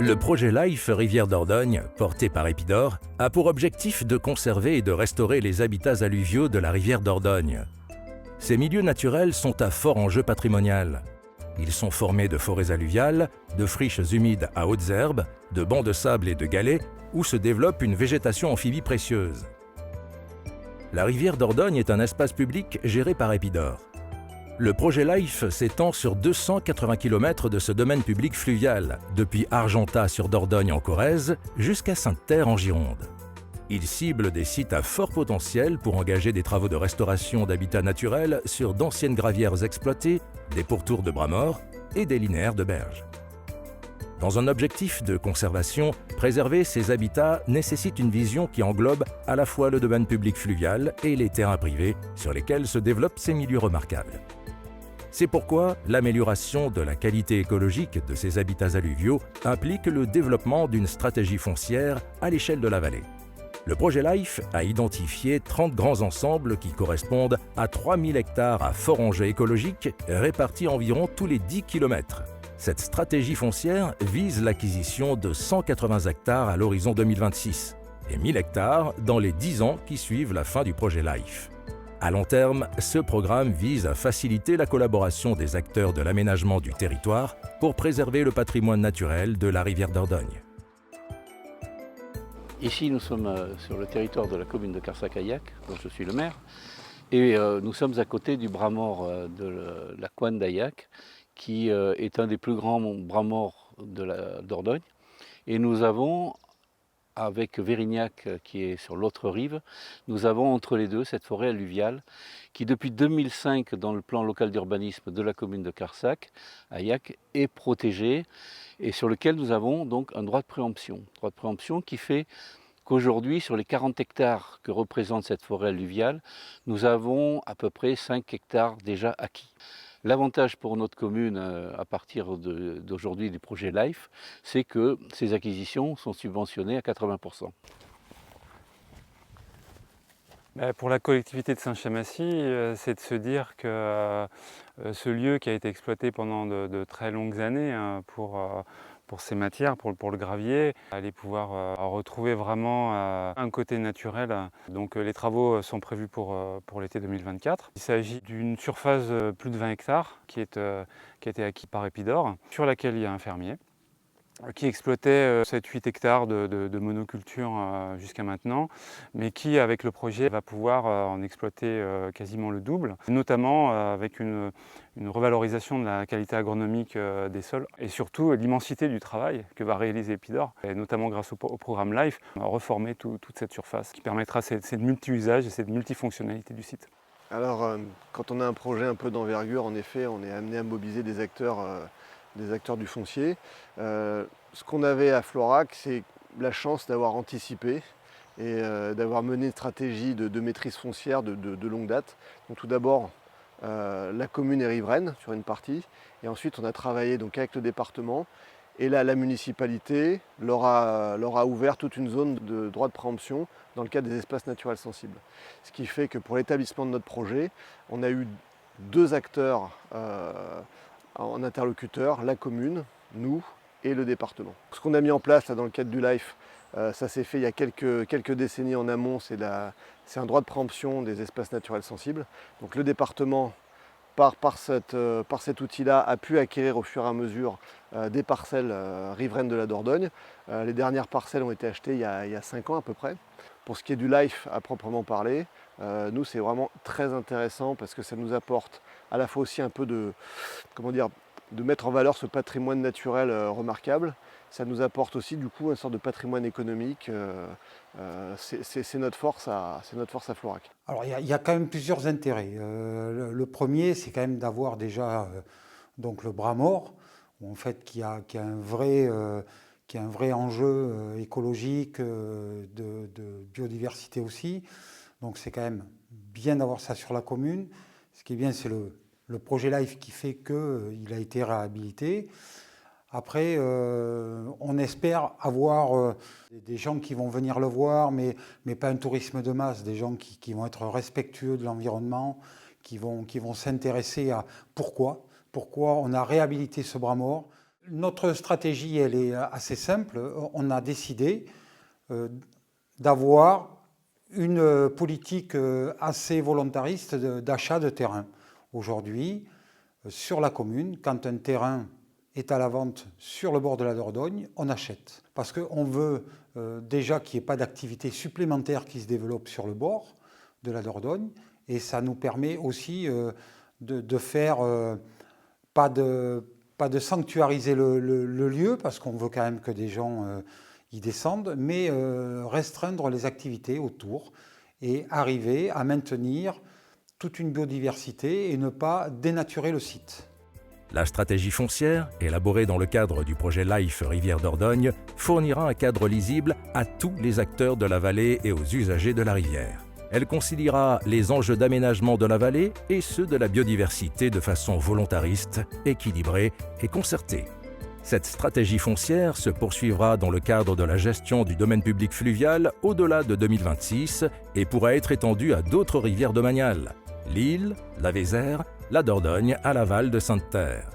Le projet LIFE Rivière Dordogne, porté par Epidor, a pour objectif de conserver et de restaurer les habitats alluviaux de la rivière Dordogne. Ces milieux naturels sont à fort enjeu patrimonial. Ils sont formés de forêts alluviales, de friches humides à hautes herbes, de bancs de sable et de galets, où se développe une végétation amphibie précieuse. La rivière Dordogne est un espace public géré par Epidor. Le projet LIFE s'étend sur 280 km de ce domaine public fluvial, depuis Argentat sur Dordogne en Corrèze jusqu'à Sainte-Terre en Gironde. Il cible des sites à fort potentiel pour engager des travaux de restauration d'habitats naturels sur d'anciennes gravières exploitées, des pourtours de bras morts et des linéaires de berges. Dans un objectif de conservation, préserver ces habitats nécessite une vision qui englobe à la fois le domaine public fluvial et les terrains privés sur lesquels se développent ces milieux remarquables. C'est pourquoi l'amélioration de la qualité écologique de ces habitats alluviaux implique le développement d'une stratégie foncière à l'échelle de la vallée. Le projet LIFE a identifié 30 grands ensembles qui correspondent à 3000 hectares à fort enjeu écologique répartis environ tous les 10 km. Cette stratégie foncière vise l'acquisition de 180 hectares à l'horizon 2026 et 1000 hectares dans les 10 ans qui suivent la fin du projet LIFE. À long terme, ce programme vise à faciliter la collaboration des acteurs de l'aménagement du territoire pour préserver le patrimoine naturel de la rivière Dordogne. Ici, nous sommes sur le territoire de la commune de Carsac-Aillac, dont je suis le maire, et nous sommes à côté du bras mort de la Couanne d'Aillac, qui est un des plus grands bras morts de la Dordogne. Et nous avons, avec Vérignac qui est sur l'autre rive, nous avons entre les deux cette forêt alluviale qui depuis 2005 dans le plan local d'urbanisme de la commune de Carsac-Aillac est protégée et sur lequel nous avons donc un droit de préemption. Droit de préemption qui fait qu'aujourd'hui sur les 40 hectares que représente cette forêt alluviale, nous avons à peu près 5 hectares déjà acquis. L'avantage pour notre commune à partir d'aujourd'hui du projet LIFE, c'est que ces acquisitions sont subventionnées à 80%. Pour la collectivité de Saint-Chamassis, c'est de se dire que ce lieu qui a été exploité pendant de très longues années pour ces matières, pour le gravier, allait pouvoir retrouver vraiment un côté naturel. Donc les travaux sont prévus pour l'été 2024. Il s'agit d'une surface de plus de 20 hectares qui a été acquise par Epidor, sur laquelle il y a un fermier qui exploitait 7-8 hectares de monoculture jusqu'à maintenant, mais qui, avec le projet, va pouvoir en exploiter quasiment le double, notamment avec une revalorisation de la qualité agronomique des sols et surtout l'immensité du travail que va réaliser Epidor, et notamment grâce au programme LIFE, reformer toute cette surface qui permettra cette multi-usage et cette multifonctionnalité du site. Alors, quand on a un projet un peu d'envergure, en effet, on est amené à mobiliser des acteurs du foncier. Ce qu'on avait à Florac, c'est la chance d'avoir anticipé et d'avoir mené une stratégie de maîtrise foncière de longue date. Donc tout d'abord, la commune est riveraine sur une partie, et ensuite on a travaillé donc avec le département, et là la municipalité leur a ouvert toute une zone de droit de préemption dans le cadre des espaces naturels sensibles. Ce qui fait que pour l'établissement de notre projet, on a eu 2 acteurs en interlocuteur, la commune, nous et le département. Ce qu'on a mis en place là, dans le cadre du LIFE, ça s'est fait il y a quelques décennies en amont, c'est un droit de préemption des espaces naturels sensibles. Donc le département, par cet outil-là, a pu acquérir au fur et à mesure des parcelles riveraines de la Dordogne. Les dernières parcelles ont été achetées il y a 5 ans à peu près. Pour ce qui est du LIFE à proprement parler, nous c'est vraiment très intéressant parce que ça nous apporte à la fois aussi un peu de mettre en valeur ce patrimoine naturel remarquable. Ça nous apporte aussi du coup une sorte de patrimoine économique. C'est notre force à Florac. Alors il y a quand même plusieurs intérêts. Le premier, c'est quand même d'avoir déjà donc le bras mort, où en fait qui a un vrai enjeu écologique, de biodiversité aussi. Donc c'est quand même bien d'avoir ça sur la commune. Ce qui est bien, c'est le projet LIFE qui fait qu'il a été réhabilité. Après, on espère avoir des gens qui vont venir le voir, mais pas un tourisme de masse, des gens qui vont être respectueux de l'environnement, qui vont s'intéresser à pourquoi on a réhabilité ce bras mort. Notre stratégie, elle est assez simple. On a décidé d'avoir une politique assez volontariste d'achat de terrain. Aujourd'hui, sur la commune, quand un terrain est à la vente sur le bord de la Dordogne, on achète. Parce qu'on veut déjà qu'il n'y ait pas d'activité supplémentaire qui se développe sur le bord de la Dordogne. Et ça nous permet aussi de faire, pas de sanctuariser le lieu, parce qu'on veut quand même que des gens y descendent, mais restreindre les activités autour et arriver à maintenir toute une biodiversité et ne pas dénaturer le site. La stratégie foncière, élaborée dans le cadre du projet LIFE Rivière Dordogne, fournira un cadre lisible à tous les acteurs de la vallée et aux usagers de la rivière. Elle conciliera les enjeux d'aménagement de la vallée et ceux de la biodiversité de façon volontariste, équilibrée et concertée. Cette stratégie foncière se poursuivra dans le cadre de la gestion du domaine public fluvial au-delà de 2026 et pourra être étendue à d'autres rivières domaniales, l'Isle, la Vézère, la Dordogne à l'aval de Sainte-Terre.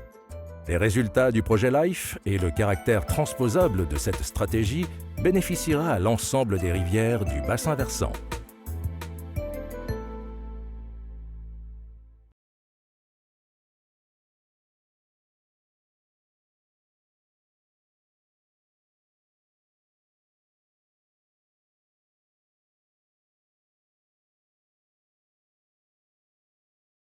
Les résultats du projet LIFE et le caractère transposable de cette stratégie bénéficiera à l'ensemble des rivières du bassin versant.